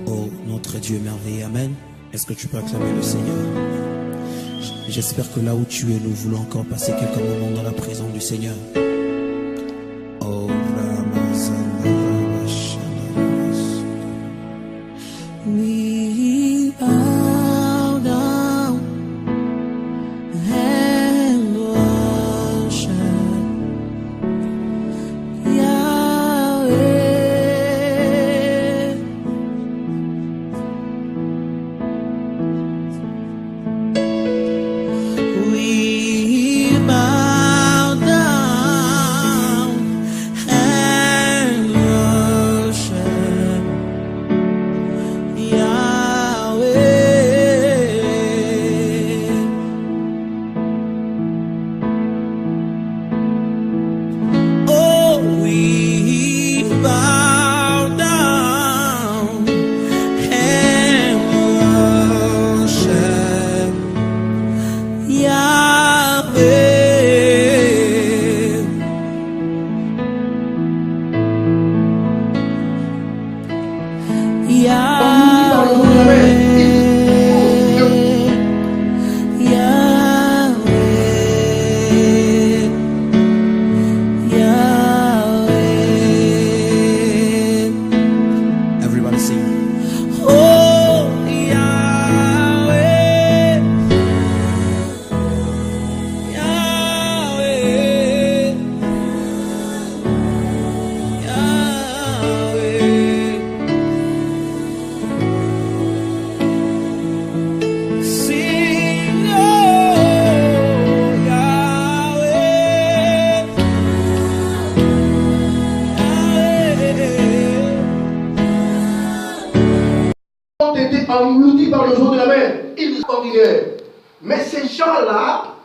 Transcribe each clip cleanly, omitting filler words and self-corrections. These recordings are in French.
Oh, notre Dieu merveilleux, Amen. Est-ce que tu peux acclamer le Seigneur? J'espère que là où tu es, nous voulons encore passer quelques moments dans la présence du Seigneur. Oh, we bow down and worship Yahweh. We bow down and worship Yahweh. Oh, we bow down and worship Yahweh. Everybody sing. Oh, Yahweh, Yahweh, Yahweh. Sing, oh, Yahweh, Yahweh. Ont été engloutis par le jour de la mer. Ils sont ordinaires. Mais ces gens-là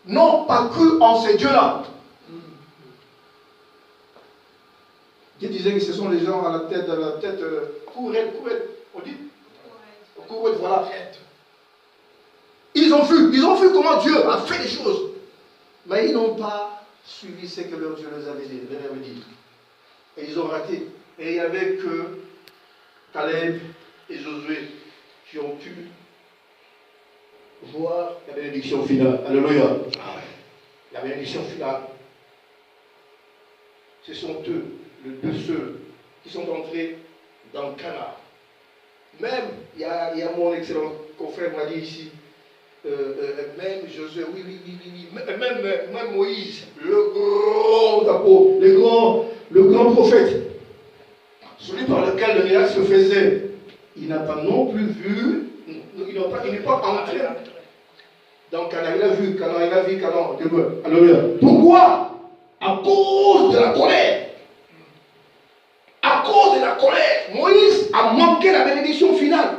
n'ont pas cru en ces dieux-là. Qui disait que ce sont les gens à la tête courette, on dit courette, voilà. Ils ont vu comment Dieu a fait les choses. Mais ils n'ont pas suivi ce que leur Dieu les avait dit. Et ils ont raté. Et il n'y avait que Caleb et Josué qui ont pu voir la bénédiction finale. Alléluia. La bénédiction finale. Ce sont eux, de ceux qui sont entrés dans Canaan. Même, il y a mon excellent confrère m'a dit ici, même Josué, oui, même Moïse, le grand apôtre, le grand prophète, celui par lequel le miracle se faisait, il n'a pas non plus vu, il n'est pas entré dans Canaan. Il a vu Canaan. Alléluia. Pourquoi? À cause de la colère. À cause de la colère, Moïse a manqué la bénédiction finale.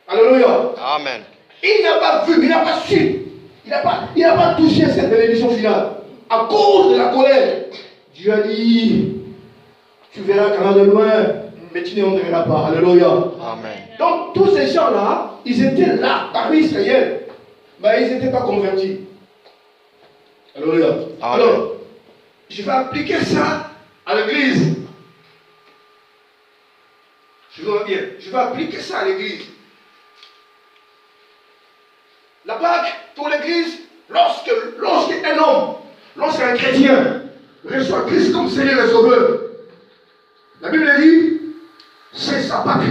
Alléluia. Amen. Il n'a pas vu, il n'a pas su. Il n'a pas touché cette bénédiction finale. À cause de la colère, Dieu a dit, tu verras Canaan de loin, mais tu n'entreras pas. Alléluia. Amen. Donc tous ces gens-là, ils étaient là, parmi Israël, mais ils n'étaient pas convertis. Alléluia. Amen. Alors, je vais appliquer ça à l'église. Je vais appliquer ça à l'église. La Pâque pour l'église, lorsqu'un homme, lorsqu'un chrétien reçoit Christ comme Seigneur et Sauveur, la Bible dit, c'est sa Pâque.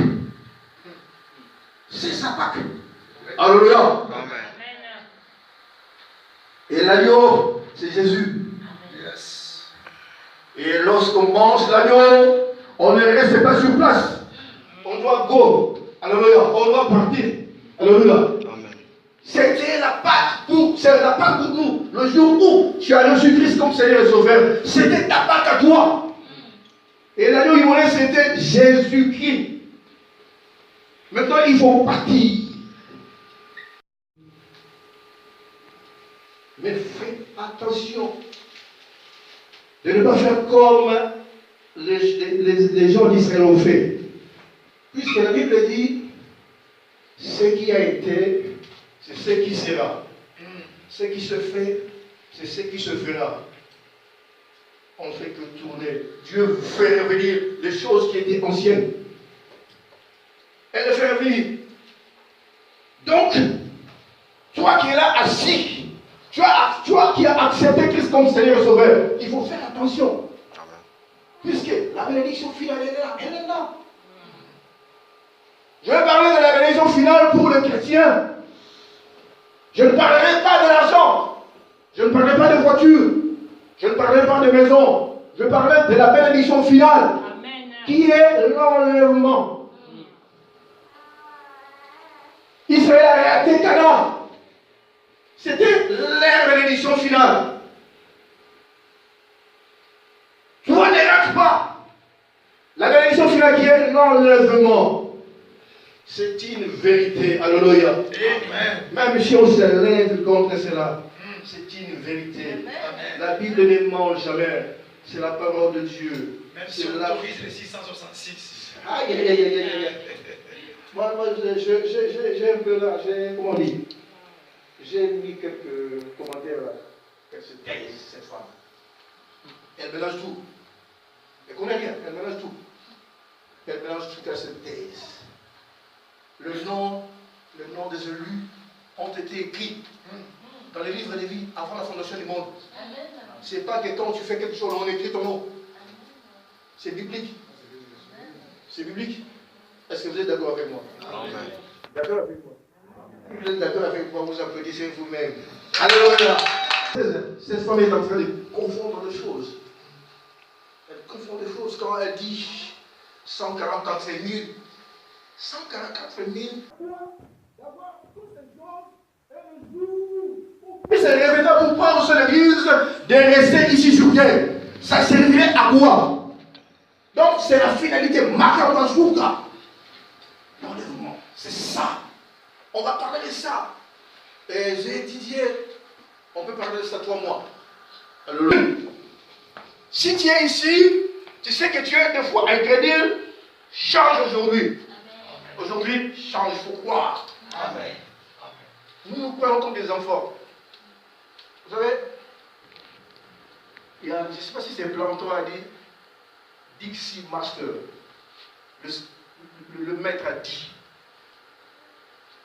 C'est sa Pâque. Alléluia. Amen. Et l'agneau, c'est Jésus. Yes. Et lorsqu'on mange l'agneau, on ne reste pas sur place. On doit go. Alléluia. On doit partir. Alléluia. Amen. C'était la Pâque pour nous. Le jour où tu as reçu Christ comme Seigneur et Sauveur, c'était ta Pâque à toi. Et l'agneau immolé, c'était Jésus-Christ. Maintenant, il faut partir. Mais faites attention de ne pas faire comme les gens d'Israël ont fait. Puisque la Bible dit, ce qui a été, c'est ce qui sera. Ce qui se fait, c'est ce qui se fera. On ne fait que tourner. Dieu vous fait revenir les choses qui étaient anciennes. et le faire venir. Donc, toi qui es là assis, toi qui as accepté Christ comme Seigneur et Sauveur, il faut faire attention. Puisque la bénédiction finale, elle est là. Elle est là. Je vais parler de la bénédiction finale pour les chrétiens. Je ne parlerai pas de l'argent. Je ne parlerai pas de voiture. Je ne parlerai pas de maison. Je parlerai de la bénédiction finale. Amen. Qui est l'enlèvement. Israël a été Canaan. C'était leur bénédiction finale. Toi ne rate pas. La bénédiction finale qui est l'enlèvement. C'est une vérité. Alléluia. Amen. Même si on se lève contre cela, c'est une vérité. Amen. La Bible ne ment jamais. C'est la parole de Dieu. Même si on autorise les 666. Aïe, aïe, aïe, aïe, aïe. Moi j'ai un peu là, comment dire, j'ai mis quelques commentaires là. Elle se taise, cette femme. Elle mélange tout. Elle connaît rien, elle mélange tout. Elle mélange tout, elle se taise. Le nom des élus ont été écrits dans les livres des vies avant la fondation du monde. Ce n'est pas que quand tu fais quelque chose, on écrit ton nom. C'est biblique. C'est biblique. Est-ce que vous êtes d'accord avec moi? D'accord avec moi? Si vous êtes d'accord avec moi, vous applaudissez vous-même. Alléluia. Cette femme est en train de confondre les choses. Elle confond les choses quand elle dit 144 000. 144 000. D'avoir toutes ces choses et le jour. Et c'est révélateur pour prendre sur l'église de rester ici sur terre. Ça servirait à quoi? Donc c'est la finalité marquée dans ce jour-là. L'enlèvement, c'est ça. On va parler de ça. Et j'ai étudié, on peut parler de ça 3 mois. Alors, si tu es ici, tu sais que tu es des fois incrédule, change aujourd'hui. Aujourd'hui, change, il faut croire. Amen. Nous croyons comme des enfants. Vous savez, je ne sais pas si c'est Platon a dit, Dixie Master. Le maître a dit.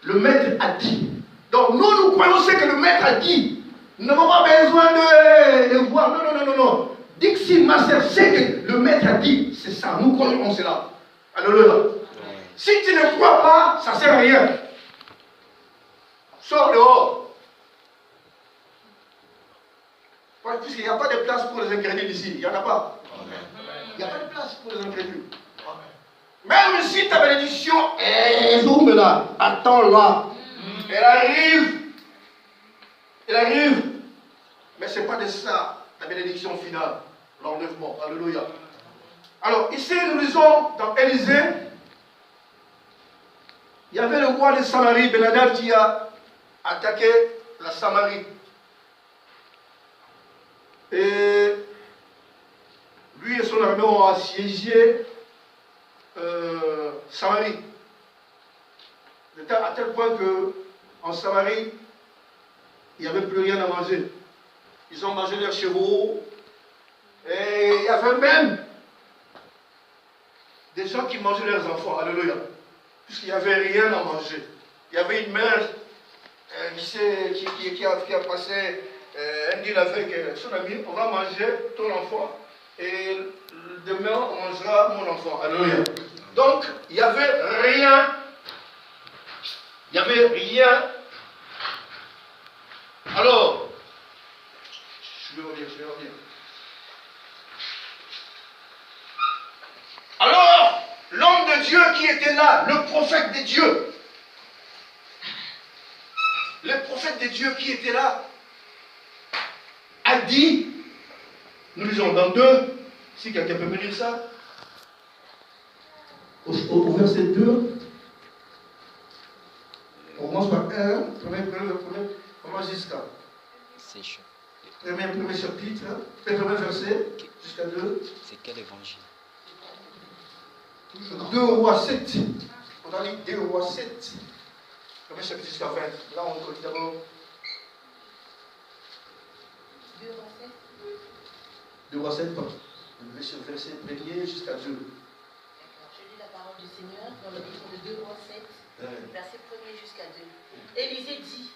Le maître a dit. Donc nous croyons ce que le maître a dit. Nous n'avons pas besoin de voir. Non. Dixie Master, ce que le maître a dit, c'est ça. Nous croyons cela. Alléluia. Si tu ne crois pas, ça ne sert à rien. Sors dehors. Puisqu'il n'y a pas de place pour les incrédules ici. Il n'y en a pas. Il n'y a pas de place pour les incrédules. Même si ta bénédiction est zoom là, attends-la. Elle arrive. Elle arrive. Mais ce n'est pas de ça, la bénédiction finale, l'enlèvement. Alléluia. Alors, ici, nous lisons dans Élysée, il y avait le roi de Samarie, Ben-Hadad, qui a attaqué la Samarie. Et lui et son armée ont assiégé Samarie. À tel point qu'en Samarie, il n'y avait plus rien à manger. Ils ont mangé leurs chevaux. Et il y avait même des gens qui mangeaient leurs enfants. Alléluia. Puisqu'il n'y avait rien à manger. Il y avait une mère qui a passé un deal avec son ami. On va manger ton enfant. Et demain, on mangera mon enfant. Alléluia. Donc, il n'y avait rien. Il n'y avait rien. Alors, je vais revenir. Alors, l'homme de Dieu qui était là, le prophète de Dieu, le prophète de Dieu qui était là, a dit, nous lisons dans 2, si quelqu'un peut me lire ça, au verset 2, on commence par 1, commence jusqu'à. Premier chapitre, premier verset, jusqu'à 2. C'est quel évangile? 2 Rois 7. On a dit 2 Rois 7. Premier chapitre jusqu'à 20. Là, on lit d'abord. 2 Rois 7, verset 1er jusqu'à 2. Je lis la parole du Seigneur dans le livre de 2 Rois Élisée dit,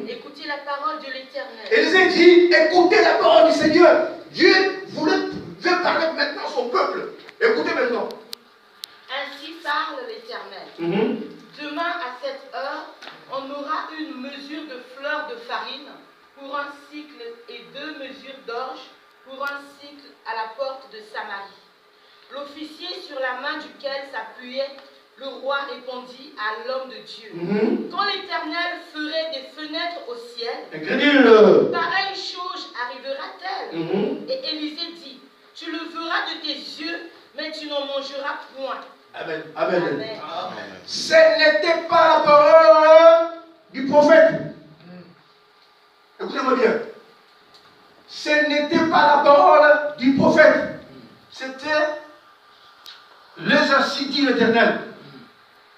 écoutez la parole de l'Éternel. Élisée dit, écoutez la parole du Seigneur. Dieu veut parler maintenant à son peuple. Écoutez maintenant. Ainsi parle l'Éternel. Demain à cette heure, on aura une mesure de fleur de farine pour un cycle et 2 mesures d'orge pour un cycle à la porte de Samarie. L'officier sur la main duquel s'appuyait le roi répondit à l'homme de Dieu. Quand l'Éternel ferait des fenêtres au ciel, pareille chose arrivera-t-elle? Et Élisée dit, tu le verras de tes yeux, mais tu n'en mangeras point. Amen. Amen. Amen. Ce n'était pas la parole du prophète. Écoutez-moi bien. Ce n'était pas la parole du prophète. C'était les ainsi dit l'Éternel.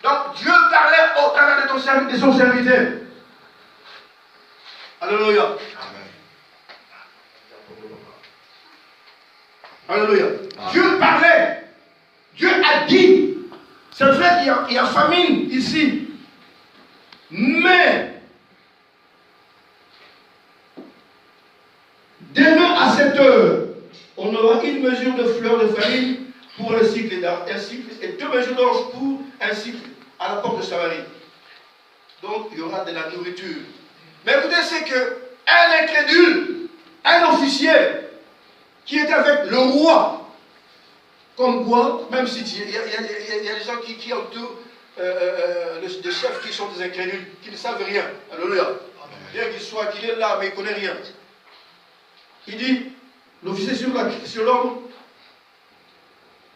Donc Dieu parlait au travers de son serviteur. Alléluia. Alléluia. Dieu parlait. Dieu a dit. C'est vrai qu'il y a famine ici. Mais demain à cette heure, on aura une mesure de fleurs de farine pour un cycle et 2 mesures d'orge pour un cycle à la porte de Samarie. Donc il y aura de la nourriture. Mais écoutez, c'est qu'un incrédule, un officier qui était avec le roi, comme quoi, même si il y a des gens qui entourent des chefs qui sont des incrédules, qui ne savent rien. Alléluia. Bien qu'il est là, mais il ne connaît rien. Il dit, l'officier sur l'homme,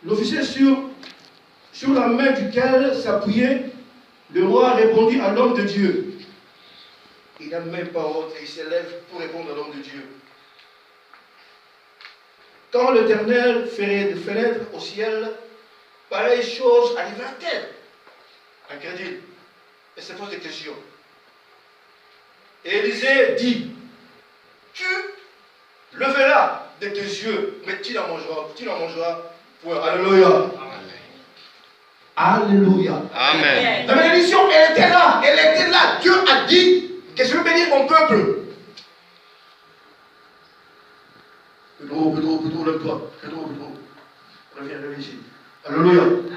l'officier sur la main duquel s'appuyait, le roi répondit à l'homme de Dieu. Il n'a même pas honte et il s'élève pour répondre à l'homme de Dieu. Quand l'Éternel ferait des fenêtres au ciel, pareille chose arrivera-t-elle? Incrédule. Et se pose des questions. Et Élisée dit, tu le verras de tes yeux, mais tu n'en mangeras point. Alléluia. Alléluia. Amen. La bénédiction, elle était là. Dieu a dit que je veux bénir mon peuple. Pedro, lève-toi. Pedro. Reviens ici. Alléluia. Amen.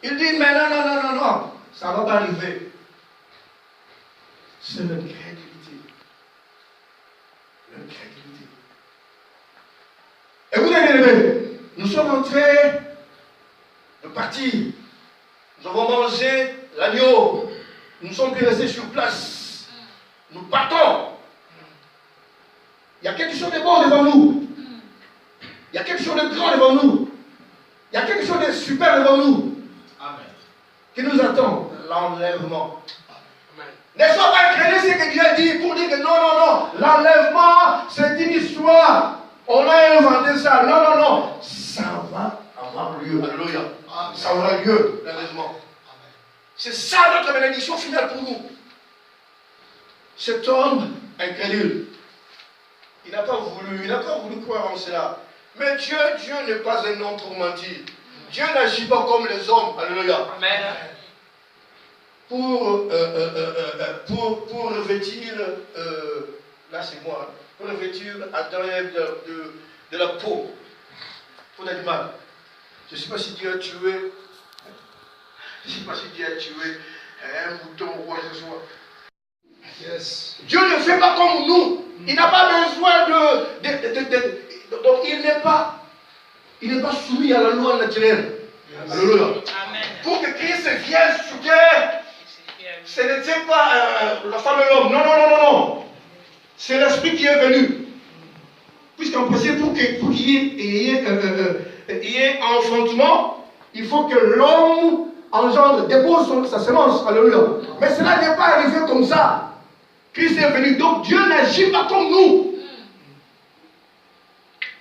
Il dit, mais non, ça ne va pas arriver. C'est l'incrédulité. Écoutez, bien aimés, nous sommes en train de partir. Nous avons mangé l'agneau. Nous ne sommes plus restés sur place. Nous partons. Il y a quelque chose de bon devant nous. Il y a quelque chose de grand devant nous. Il y a quelque chose de super devant nous. Amen. Qui nous attend. L'enlèvement. Ne sois pas incrédule ce que Dieu a dit pour dire que non. L'enlèvement, c'est une histoire. On a inventé ça. Non. Ça va avoir lieu. Alléluia. Ça aura lieu, l'enlèvement. C'est ça notre bénédiction finale pour nous. Cet homme incrédule, il n'a pas voulu croire en cela. Mais Dieu n'est pas un homme pour mentir. Dieu n'agit pas comme les hommes. Alléluia. Amen. Pour revêtir, là c'est moi, pour revêtir Adam et Ève de la peau, pour l'animal. Je ne sais pas si Dieu a tué, un mouton ou quoi que ce soit. Yes. Dieu ne fait pas comme nous. Il n'a pas besoin donc il n'est pas soumis à la loi naturelle. Alléluia. Amen. Pour que Christ vienne sur terre, ce n'était pas la femme et l'homme. Non. C'est l'esprit qui est venu. Puisqu'en principe, pour qu'il y ait un enfantement, il faut que l'homme engendre, dépose sa semence. Alléluia. Mais cela n'est pas arrivé comme ça. Christ est venu. Donc Dieu n'agit pas comme nous.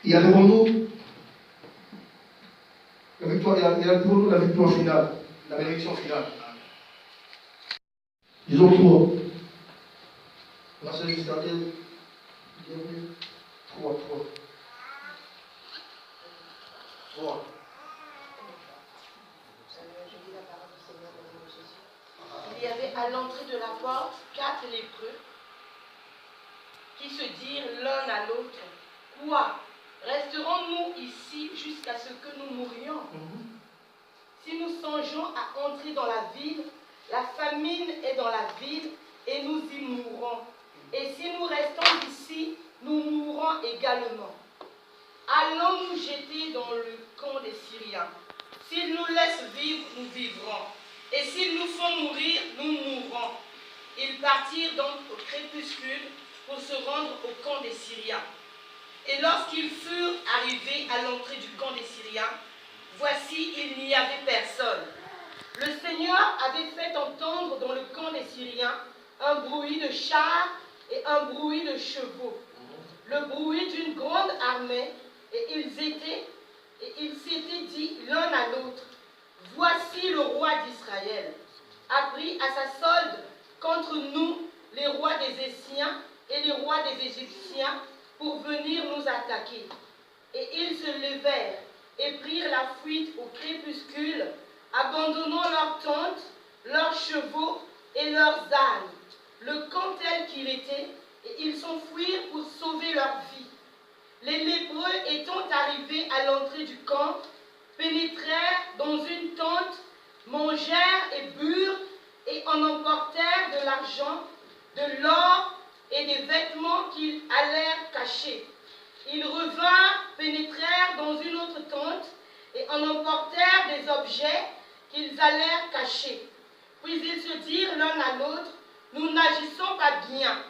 Il y a devant nous la victoire, il y a devant nous la victoire finale, la bénédiction finale. Disons 3. On va se laisser starter. 3. il y avait à l'entrée de la porte 4 lépreux qui se dirent l'un à l'autre, « Quoi? Resterons-nous ici jusqu'à ce que nous mourions? Si nous songeons à entrer dans la ville, la famine est dans la ville et nous y mourrons. Et si nous restons ici, nous mourrons également. Allons nous jeter dans le camp des Syriens. S'ils nous laissent vivre, nous vivrons. Et s'ils nous font mourir, nous mourrons. » Ils partirent donc au crépuscule pour se rendre au camp des Syriens. Et lorsqu'ils furent arrivés à l'entrée du camp des Syriens, voici, il n'y avait personne. Le Seigneur avait fait entendre dans le camp des Syriens un bruit de chars et un bruit de chevaux, le bruit d'une grande armée, et ils s'étaient dit l'un à l'autre, « Voici le roi d'Israël, a pris à sa solde contre nous les rois des Essiens et les rois des Égyptiens pour venir nous attaquer. » Et ils se levèrent et prirent la fuite au crépuscule, abandonnant leurs tentes, leurs chevaux et leurs ânes, le camp tel qu'il était, et ils s'enfuirent pour sauver leur vie. Les lépreux étant arrivés à l'entrée du camp, pénétrèrent dans une tente, mangèrent et burent, et en emportèrent de l'argent, de l'or et des vêtements qu'ils allèrent cacher. Ils revinrent, pénétrèrent dans une autre tente, et en emportèrent des objets qu'ils allèrent cacher. Puis ils se dirent l'un à l'autre, « Nous n'agissons pas bien.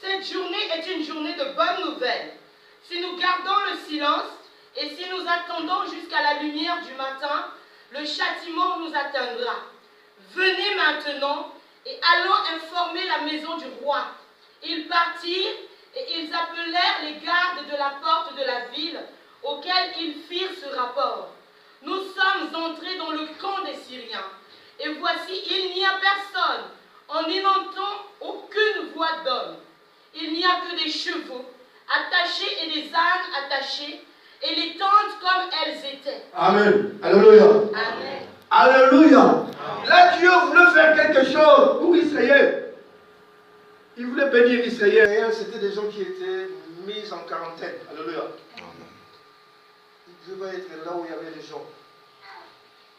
Cette journée est une journée de bonnes nouvelles. Si nous gardons le silence, et si nous attendons jusqu'à la lumière du matin, le châtiment nous atteindra. Venez maintenant, et allons informer la maison du roi. » Ils partirent, et ils appelèrent les gardes de la porte de la ville, auxquels ils firent ce rapport. « Nous sommes entrés dans le camp des Syriens, et voici, il n'y a personne. On n'y entend aucune voix d'homme. Il n'y a que des chevaux attachés et des ânes attachés, et les tentes comme elles étaient. » Amen. Alléluia. Amen. Alléluia. Là, Dieu voulait faire quelque chose pour Israël. Il voulait bénir Israël. C'était des gens qui étaient mis en quarantaine. Alléluia. Ils devaient être là où il y avait des gens.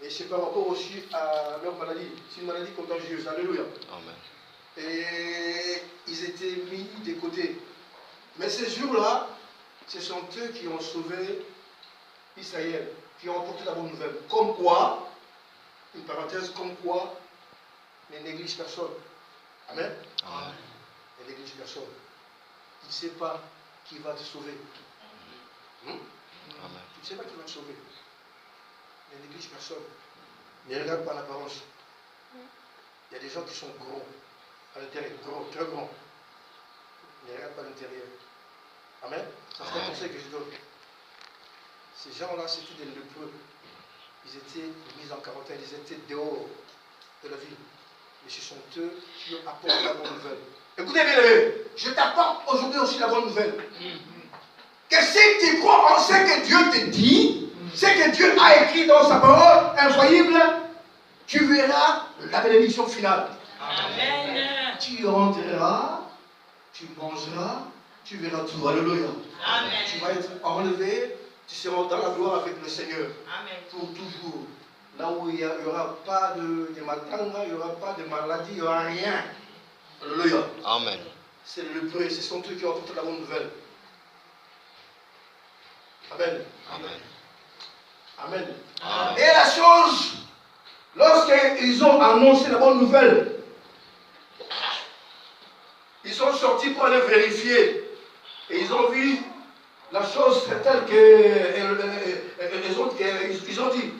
Et c'est par rapport aussi à leur maladie. C'est une maladie contagieuse. Alléluia. Amen. Et ils étaient mis de côté. Mais ces jours-là, ce sont eux qui ont sauvé Israël, qui ont apporté la bonne nouvelle. Comme quoi, une parenthèse, comme quoi, ne néglige personne. Amen. Amen. Ne néglige personne. Tu ne sais pas qui va te sauver. Amen. Tu ne sais pas qui va te sauver. Ne néglige personne. Ne regarde pas l'apparence. Il y a des gens qui sont gros à l'intérieur, gros, très gros. Ne regarde pas l'intérieur. Amen. C'est un conseil que je donne. Ces gens-là, c'était des lépreux. Ils étaient mis en quarantaine, ils étaient dehors de la ville. Mais ce sont eux qui ont apporté la bonne nouvelle. Écoutez bien, je t'apporte aujourd'hui aussi la bonne nouvelle. Que si tu crois en ce que Dieu te dit, ce que Dieu a écrit dans sa parole infaillible, tu verras la bénédiction finale. Amen. Tu rentreras, tu mangeras, tu verras tout. Alléluia. Amen. Tu vas être enlevé, tu seras dans la gloire avec le Seigneur. Amen. Pour toujours. Là où il n'y aura pas de matanga, il n'y aura pas de maladie, il n'y aura rien. Alléluia. Amen. C'est le lépreux, ce sont eux qui ont apporté la bonne nouvelle. Amen. Amen. Amen. Amen. Et la chose, lorsqu'ils ont annoncé la bonne nouvelle, ils sont sortis pour aller vérifier. Et ils ont vu la chose telle qu'ils ont dit.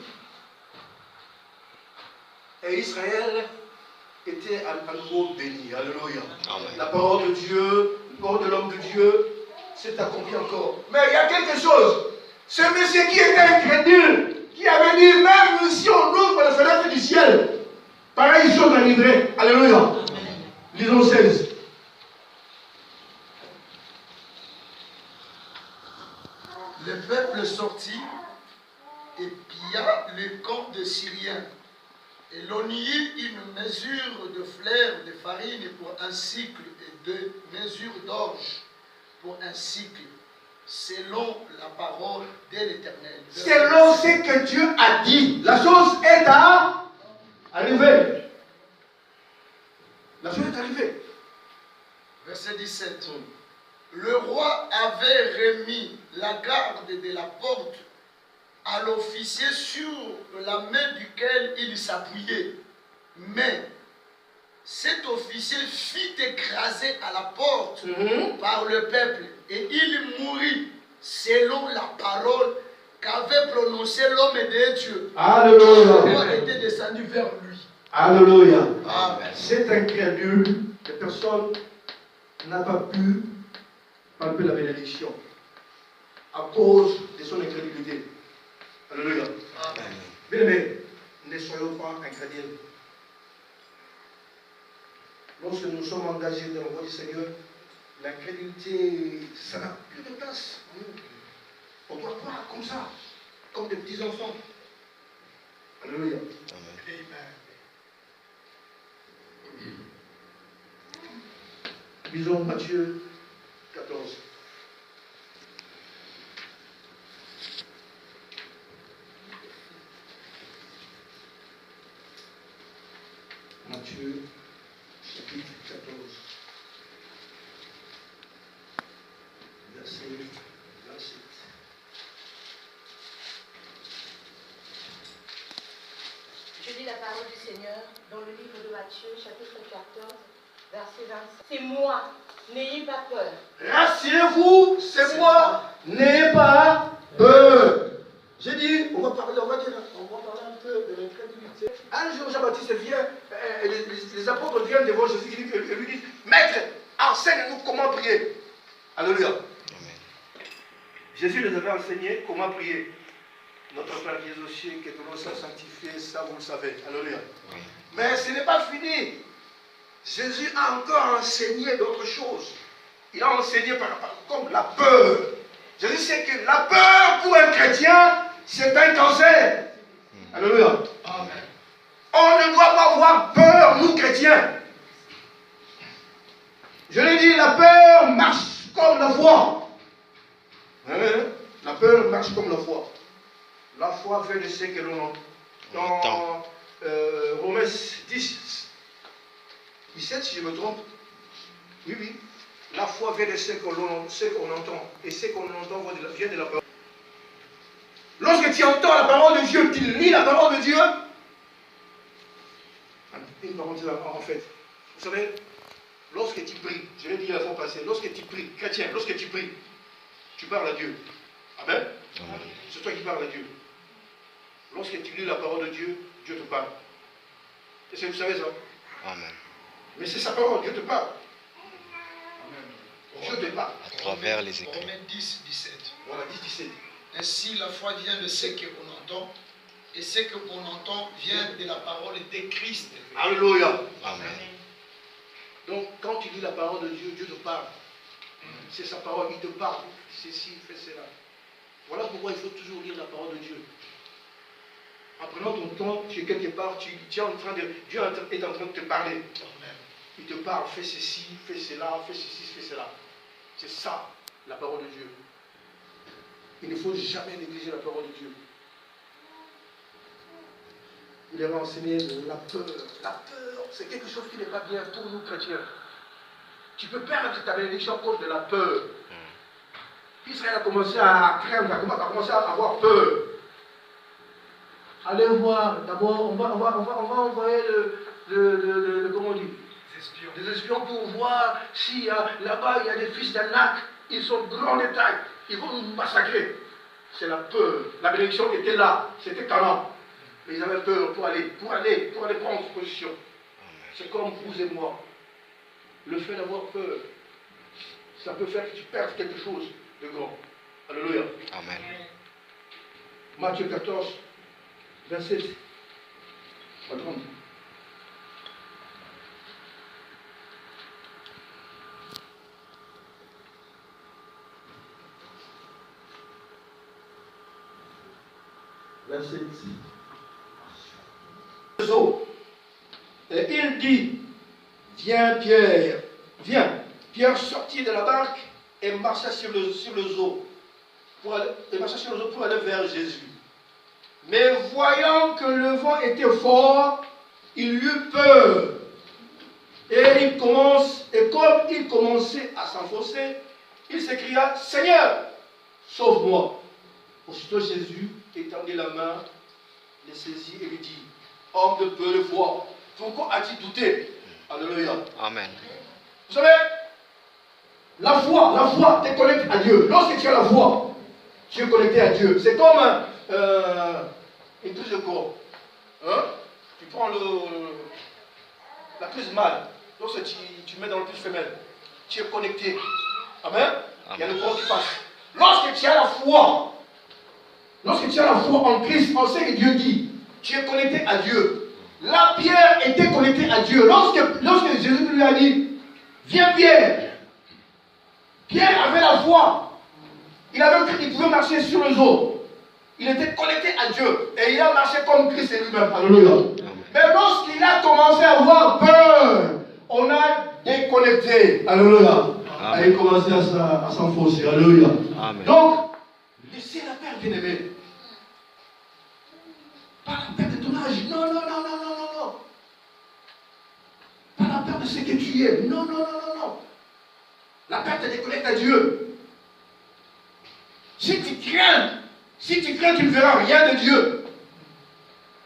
Et Israël était à nouveau béni. Alléluia. Amen. La parole de Dieu, la parole de l'homme de Dieu s'est accomplie encore. Mais il y a quelque chose. Ce monsieur qui était incrédule, qui avait dit, même si on ouvre la fenêtre du ciel, pareille chose arriverait. Alléluia. Lisons 16. Le peuple sortit et pilla le camp des Syriens Et l'on y eut une mesure de fleur de farine pour un cycle et 2 mesures d'orge pour un cycle, selon la parole de l'Éternel. Selon ce que Dieu a dit, la chose est arrivée. La chose est arrivée. Verset 17. Le roi avait remis la garde de la porte à l'officier sur la main duquel il s'appuyait. Mais cet officier fut écrasé à la porte par le peuple et il mourut selon la parole qu'avait prononcée l'homme de Dieu. Alléluia. Le roi était descendu vers lui. Alléluia. Amen. Cet incrédule, la personne n'a pas pu palper la bénédiction à cause de son incrédulité. Alléluia. Amen. Bien aimé, ne soyons pas incrédules. Lorsque nous sommes engagés dans la voie du Seigneur, l'incrédulité, ça n'a plus de place. On doit croire comme ça, comme des petits enfants. Alléluia. Amen. Lisons Matthieu 14. Matthieu chapitre 14. Verset 27. Je lis la parole du Seigneur dans le livre de Matthieu, chapitre 14, verset 27. C'est moi, n'ayez pas peur. Rassurez-vous, c'est moi, n'ayez pas peur. J'ai dit, on va parler un peu de l'incrédulité. Un jour, Jean-Baptiste vient, les apôtres viennent devant Jésus et lui disent, Maître, enseigne-nous comment prier. Alléluia. Jésus les avait enseigné comment prier. Notre Père qui est aux cieux, que ton nom soit sanctifié, ça vous le savez. Alléluia. Mais ce n'est pas fini. Jésus a encore enseigné d'autres choses. Il a enseigné comme la peur. Jésus sait que la peur pour un chrétien, c'est un cancer. Alléluia. Amen. On ne doit pas avoir peur, nous chrétiens. Je l'ai dit, la peur marche comme la foi. La peur marche comme la foi. La foi vient de ce que l'on entend. Dans Romains 10, 17, si je me trompe. Oui. La foi vient de ce qu'on entend. Et ce qu'on entend vient de la parole. Lorsque tu entends la parole de Dieu, tu lis la parole de Dieu. Une parenthèse en fait. Vous savez, lorsque tu pries, je l'ai dit la fois passée, lorsque tu pries, chrétien, lorsque tu pries, tu parles à Dieu. Amen. C'est toi qui parles à Dieu. Lorsque tu lis la parole de Dieu, Dieu te parle. Est-ce que vous savez ça? Amen. Mais c'est sa parole, Dieu te parle. Dieu te parle. À travers les écrits. Romains 10, 17. Voilà, 10, 17. Ainsi, la foi vient de ce qu'on entend, et ce qu'on entend vient de la parole de Christ. Alléluia. Amen. Donc, quand tu lis la parole de Dieu, Dieu te parle. C'est sa parole, il te parle. Ceci, fais cela. Voilà pourquoi il faut toujours lire la parole de Dieu. En prenant ton temps, tu es quelque part, Dieu est en train de te parler. Amen. Il te parle, fais ceci, fais cela, fais ceci, fais cela. C'est ça, la parole de Dieu. Il ne faut jamais négliger la parole de Dieu. Il avait enseigné la peur. La peur, c'est quelque chose qui n'est pas bien pour nous chrétiens. Tu peux perdre ta bénédiction à cause de la peur. Israël a commencé à craindre, a commencé à avoir peur. Allez voir, d'abord, on va envoyer comment on dit, des espions pour voir si là-bas il y a des fils d'Anak, ils sont grands de taille, ils vont nous massacrer. C'est la peur. La bénédiction était là, c'était Canaan. Mais ils avaient peur pour aller prendre position. C'est comme vous et moi. Le fait d'avoir peur, ça peut faire que tu perdes quelque chose de grand. Alléluia. Amen. Matthieu 14, verset 30. Verset 10. Et il dit, viens Pierre, viens. Pierre sortit de la barque et marcha sur le eau pour aller vers Jésus. Mais voyant que le vent était fort, il eut peur. Et comme il commençait à s'enfoncer, il s'écria, Seigneur, sauve-moi. Aussitôt Jésus étendit la main, le saisit et lui dit, homme de peu de foi, pourquoi as-tu douté? Alléluia. Amen. Vous savez, la foi te connecte à Dieu. Lorsque tu as la foi, tu es connecté à Dieu. C'est comme une prise de courant. Hein? Tu prends la prise mâle. Lorsque tu mets dans le prise femelle, tu es connecté. Amen. Il y a le courant qui passe. Lorsque tu as la foi en Christ, on sait que Dieu dit, tu es connecté à Dieu. La Pierre était connectée à Dieu. Lorsque Jésus lui a dit, viens Pierre. Pierre avait la foi. Il pouvait marcher sur les eaux. Il était connecté à Dieu. Et il a marché comme Christ lui-même. Alléluia. Mais lorsqu'il a commencé à avoir peur, on a déconnecté. Alléluia. Et il a commencé à s'enfoncer. Alléluia. Donc, laissez la peur, bien-aimé. Pas la peur de ton âge. Non. Pas la peur de ce que tu es. Non. La peur te déconnecte à Dieu. Si tu crains, tu ne verras rien de Dieu.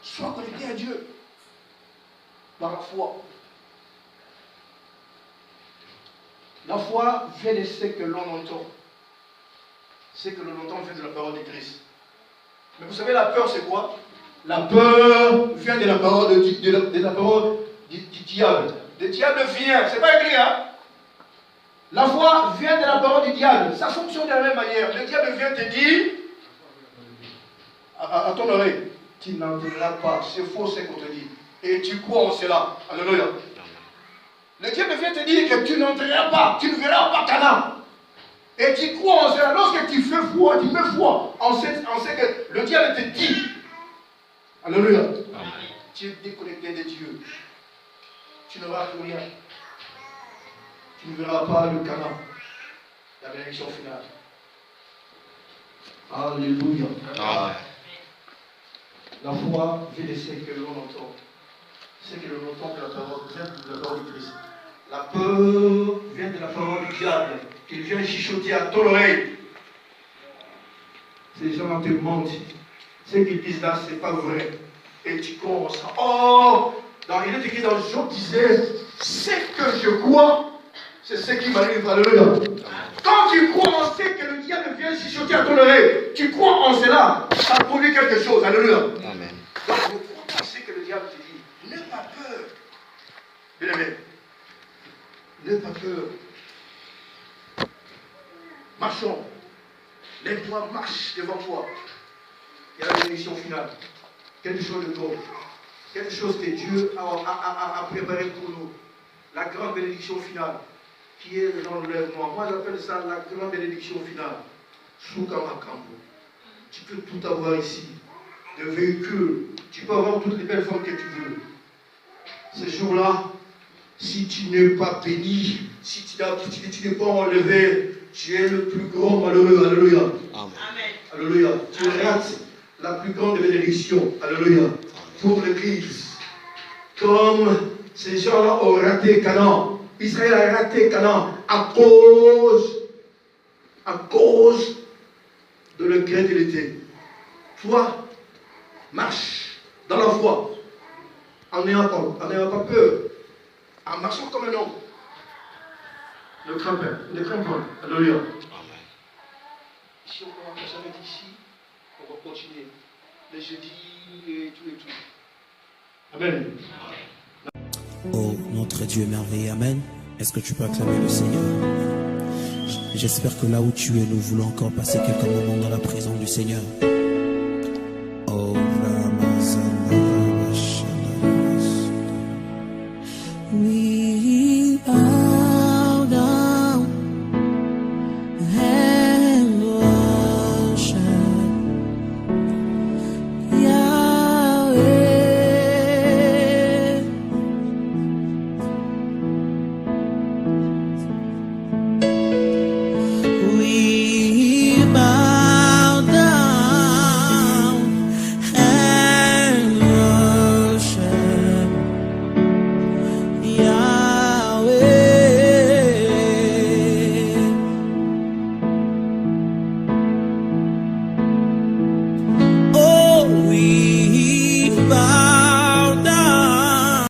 Sois connecté à Dieu. Par la foi. La foi vient de ce que l'on entend. Ce que l'on entend vient de la parole de Christ. Mais vous savez, la peur, c'est quoi? La peur vient de la parole du diable. Le diable vient, c'est pas écrit, hein? La foi vient de la parole du diable. Ça fonctionne de la même manière. Le diable vient te dire à ton oreille, tu n'entendras pas, c'est faux ce qu'on te dit. Et tu crois en cela. Alléluia. Le diable vient te dire que tu n'entreras pas, tu ne verras pas Canaan. Et tu crois en cela. Lorsque tu fais foi, tu mets foi en ce que le diable te dit. Alléluia. Amen. Tu es déconnecté de Dieu. Tu n'auras plus rien. Tu ne verras pas le Canaan. La bénédiction finale. Alléluia. Amen. La foi vient de ce que l'on entend. C'est que l'on entend que la parole vient de la parole de Christ. La peur vient de la parole du diable. Il vient chuchoter à ton oreille. Ces gens te mentent. Ce qu'ils disent là, ce n'est pas vrai. Et tu crois en ça. Oh, il est écrit dans Job disait, ce que je crois, c'est ce qui m'arrive. Alléluia. Quand tu crois en ce que le diable vient chuchoter à ton oreille, tu crois en cela, ça produit quelque chose. Alléluia. Amen. Donc, ne crois pas ce que le diable te dit. N'aie pas peur. Bien-aimé. N'aie pas peur. Marchons. Lève-toi, marche devant toi. Il y a la bénédiction finale. Quelque chose de bon. Quelque chose que Dieu a préparé pour nous. La grande bénédiction finale. Qui est l'enlèvement. Moi j'appelle ça la grande bénédiction finale. Soukamakambo. Tu peux tout avoir ici. De véhicules. Tu peux avoir toutes les belles formes que tu veux. Ce jour-là, si tu n'es pas béni, si tu n'es pas enlevé, tu es le plus grand malheureux. Alléluia. Amen. Alléluia. Tu rates la plus grande bénédiction. Alléluia. Pour l'Église. Comme ces gens-là ont raté Canaan. Israël a raté Canaan à cause de l'incrédulité. Toi, marche dans la foi. En n'ayant pas peur. En marchant comme un homme. Ne crains pas. Alléluia. Amen. Si on commence à s'arrêter ici, on va continuer. Les jeudis et tout. Amen. Oh, notre Dieu merveilleux, Amen. Est-ce que tu peux acclamer le Seigneur? J'espère que là où tu es, nous voulons encore passer quelques moments dans la présence du Seigneur. Oh.